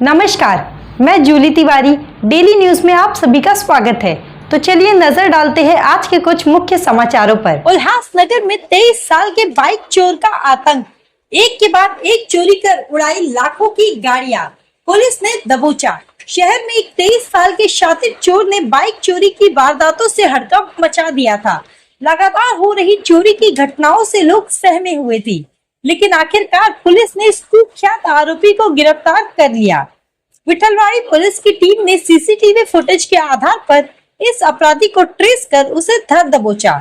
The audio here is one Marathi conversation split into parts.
नमस्कार, मैं जूली तिवारी। डेली न्यूज में आप सभी का स्वागत है। तो चलिए नजर डालते हैं आज के कुछ मुख्य समाचारों पर। उल्लासनगर में 23 साल के बाइक चोर का आतंक, एक के बाद एक चोरी कर उड़ाई लाखों की गाड़ियां, पुलिस ने दबोचा। शहर में एक 23 साल के शातिर चोर ने बाइक चोरी की वारदातों से हड़कंप मचा दिया था। लगातार हो रही चोरी की घटनाओं से लोग सहमे हुए थे, लेकिन आखिरकार पुलिस ने इस कुख्यात आरोपी को गिरफ्तार कर लिया। विठलवाड़ी पुलिस की टीम ने सीसीटीवी फुटेज के आधार पर इस अपराधी को ट्रेस कर उसे धर दबोचा।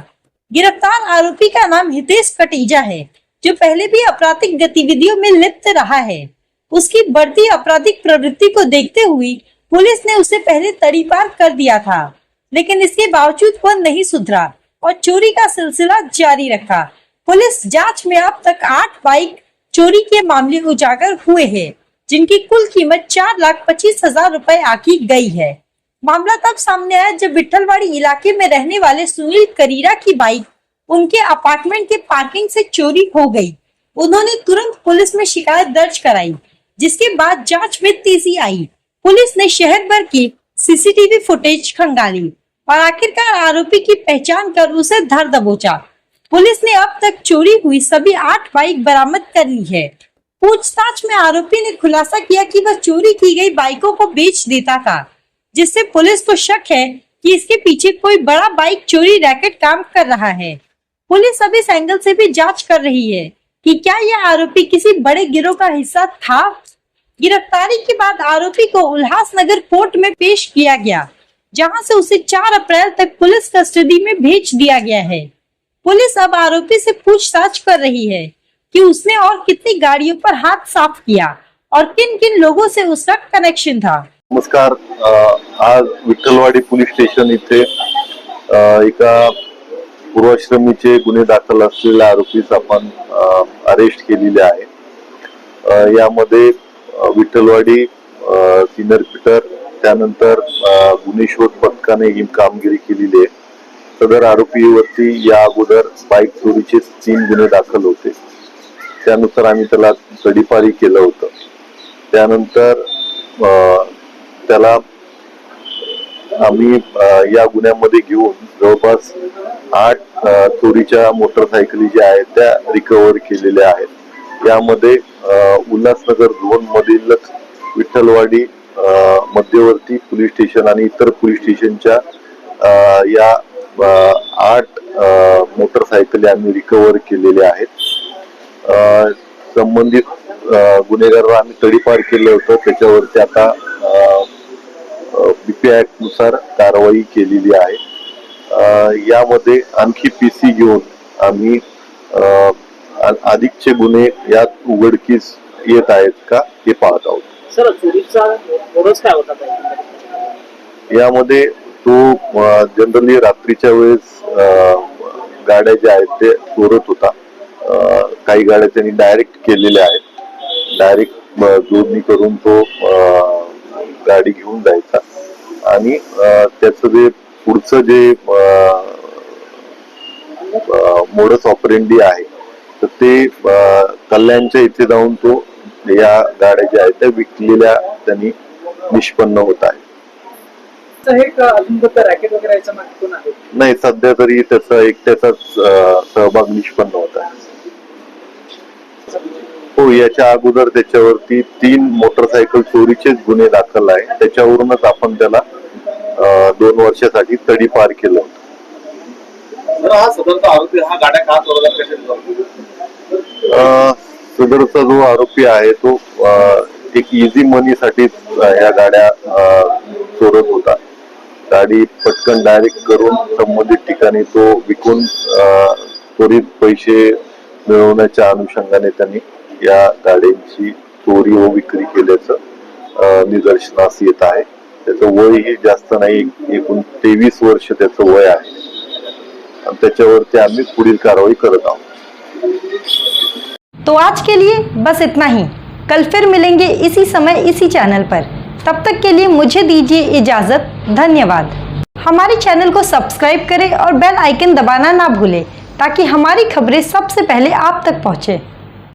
गिरफ्तार आरोपी का नाम हितेश कटीजा है, जो पहले भी आपराधिक गतिविधियों में लिप्त रहा है। उसकी बढ़ती आपराधिक प्रवृत्ति को देखते हुए पुलिस ने उसे पहले तड़ीपार कर दिया था, लेकिन इसके बावजूद वह नहीं सुधरा और चोरी का सिलसिला जारी रखा। पुलिस जांच में अब तक 8 बाइक चोरी के मामले उजागर हुए हैं, जिनकी कुल कीमत 4,25,000 रुपए आकी गई है। मामला तब सामने आया जब विठलवाड़ी इलाके में रहने वाले सुनील करीरा की बाइक उनके अपार्टमेंट के पार्किंग से चोरी हो गई। उन्होंने तुरंत पुलिस में शिकायत दर्ज कराई, जिसके बाद जांच में तेजी आई। पुलिस ने शहर भर की सीसीटीवी फुटेज खंगाली और आखिरकार आरोपी की पहचान कर उसे धर दबोचा। पुलिस ने अब तक चोरी हुई सभी 8 बाइक बरामद कर ली है। पूछताछ में आरोपी ने खुलासा किया कि वह चोरी की गई बाइकों को बेच देता था, जिससे पुलिस को शक है कि इसके पीछे कोई बड़ा बाइक चोरी रैकेट काम कर रहा है। पुलिस अभी इस एंगल से भी जांच कर रही है कि क्या यह आरोपी किसी बड़े गिरोह का हिस्सा था। गिरफ्तारी के बाद आरोपी को उल्लासनगर कोर्ट में पेश किया गया, जहां से उसे 4 अप्रैल तक पुलिस कस्टडी में भेज दिया गया है। पुलिस अब आरोपी से पूछताछ कर रही है कि उसने और कितनी गाड़ियों पर हाथ साफ किया और किन किन लोगों से उसका कनेक्शन था। नमस्कार, आज विठ्ठलवाडी पोलीस स्टेशन इथे एका पूर्वाश्रमीचे गुन्हे दाखल असलेल्या आरोपीस आपण अरेस्ट केलेले आहे। यामध्ये विठ्ठलवाडी सिनियर पीटर, त्यानंतर गुन्हे शोध पथकाने ही कामगिरी केलेली आहे। सदर आरोपीवरती या अगोदर बाईक चोरीचे 3 गुन्हे दाखल होते, त्यानुसार आम्ही त्याला तडीपारी केलं होतं। त्यानंतर त्याला आम्ही या गुन्ह्यामध्ये घेऊन जवळपास 8 चोरीच्या मोटरसायकली ज्या आहेत त्या रिकव्हर केलेल्या आहेत। यामध्ये उल्हासनगर झोन मधील विठ्ठलवाडी मध्यवर्ती पोलीस स्टेशन आणि इतर पोलीस स्टेशनच्या या 8 मोटरसायकली आम्ही रिकव्हर केलेल्या आहेत। संबंधित गुन्हेगारांना आम्ही तडीपार केलं होतं, त्याच्यावरती आता बीपी ऍक्ट नुसार कारवाई केलेली आहे। यामध्ये आणखी पीसी घेऊन आम्ही अधिकचे गुन्हे यात उघडकीस येत आहेत का हे पाहत आहोत। सर, चोरीचा मोडच काय होता? यामध्ये तो जनरली रात्रीच्या वेळेस गाड्या ज्या आहेत ते चोरत होता। काही गाड्या त्यांनी डायरेक्ट केलेल्या आहेत, डायरेक्ट जोडणी करून तो गाडी घेऊन जायचा आणि त्याचं जे पुढचं जे मोडस ऑपरेंडी आहे तर ते कल्याणच्या इथे जाऊन तो या गाड्या ज्या आहेत त्या विकलेल्या त्यांनी निष्पन्न होत आहे। नाही, सध्या तरी त्याचाच सहभाग निष्पन्न होत आहे। हो, याच्या अगोदर त्याच्यावरती 3 मोटरसायकल चोरीचेच गुन्हे दाखल आहे, त्याच्यावरूनच आपण त्याला 2 वर्षासाठी तडीपार केलं होतं। सदरचा जो आरोपी आहे तो एक इझी मनी साठी या गाड्या चोरत होता। गाडी पटकन डायरेक्ट करून संबंधित ठिकाणी तो विकून त्वरित पैसे मिळवण्याच्या अनुषंगाने त्यांनी या गाड्यांची चोरी व विक्री केल्याचं निदर्शनास येत आहे। त्याचं वय ही जास्त नाही, एकूण 23 वर्ष त्याचं वय आहे आणि त्याच्यावरती आम्ही पुढील कारवाई करत आहोत। तो आज के लिए बस इतना ही। कल फिर मिलेंगे इसी समय इसी चैनल पर। तब तक के लिए मुझे दीजिए इजाजत। धन्यवाद। हमारे चैनल को सब्सक्राइब करें और बेल आइकन दबाना ना भूलें, ताकि हमारी खबरें सबसे पहले आप तक पहुंचे।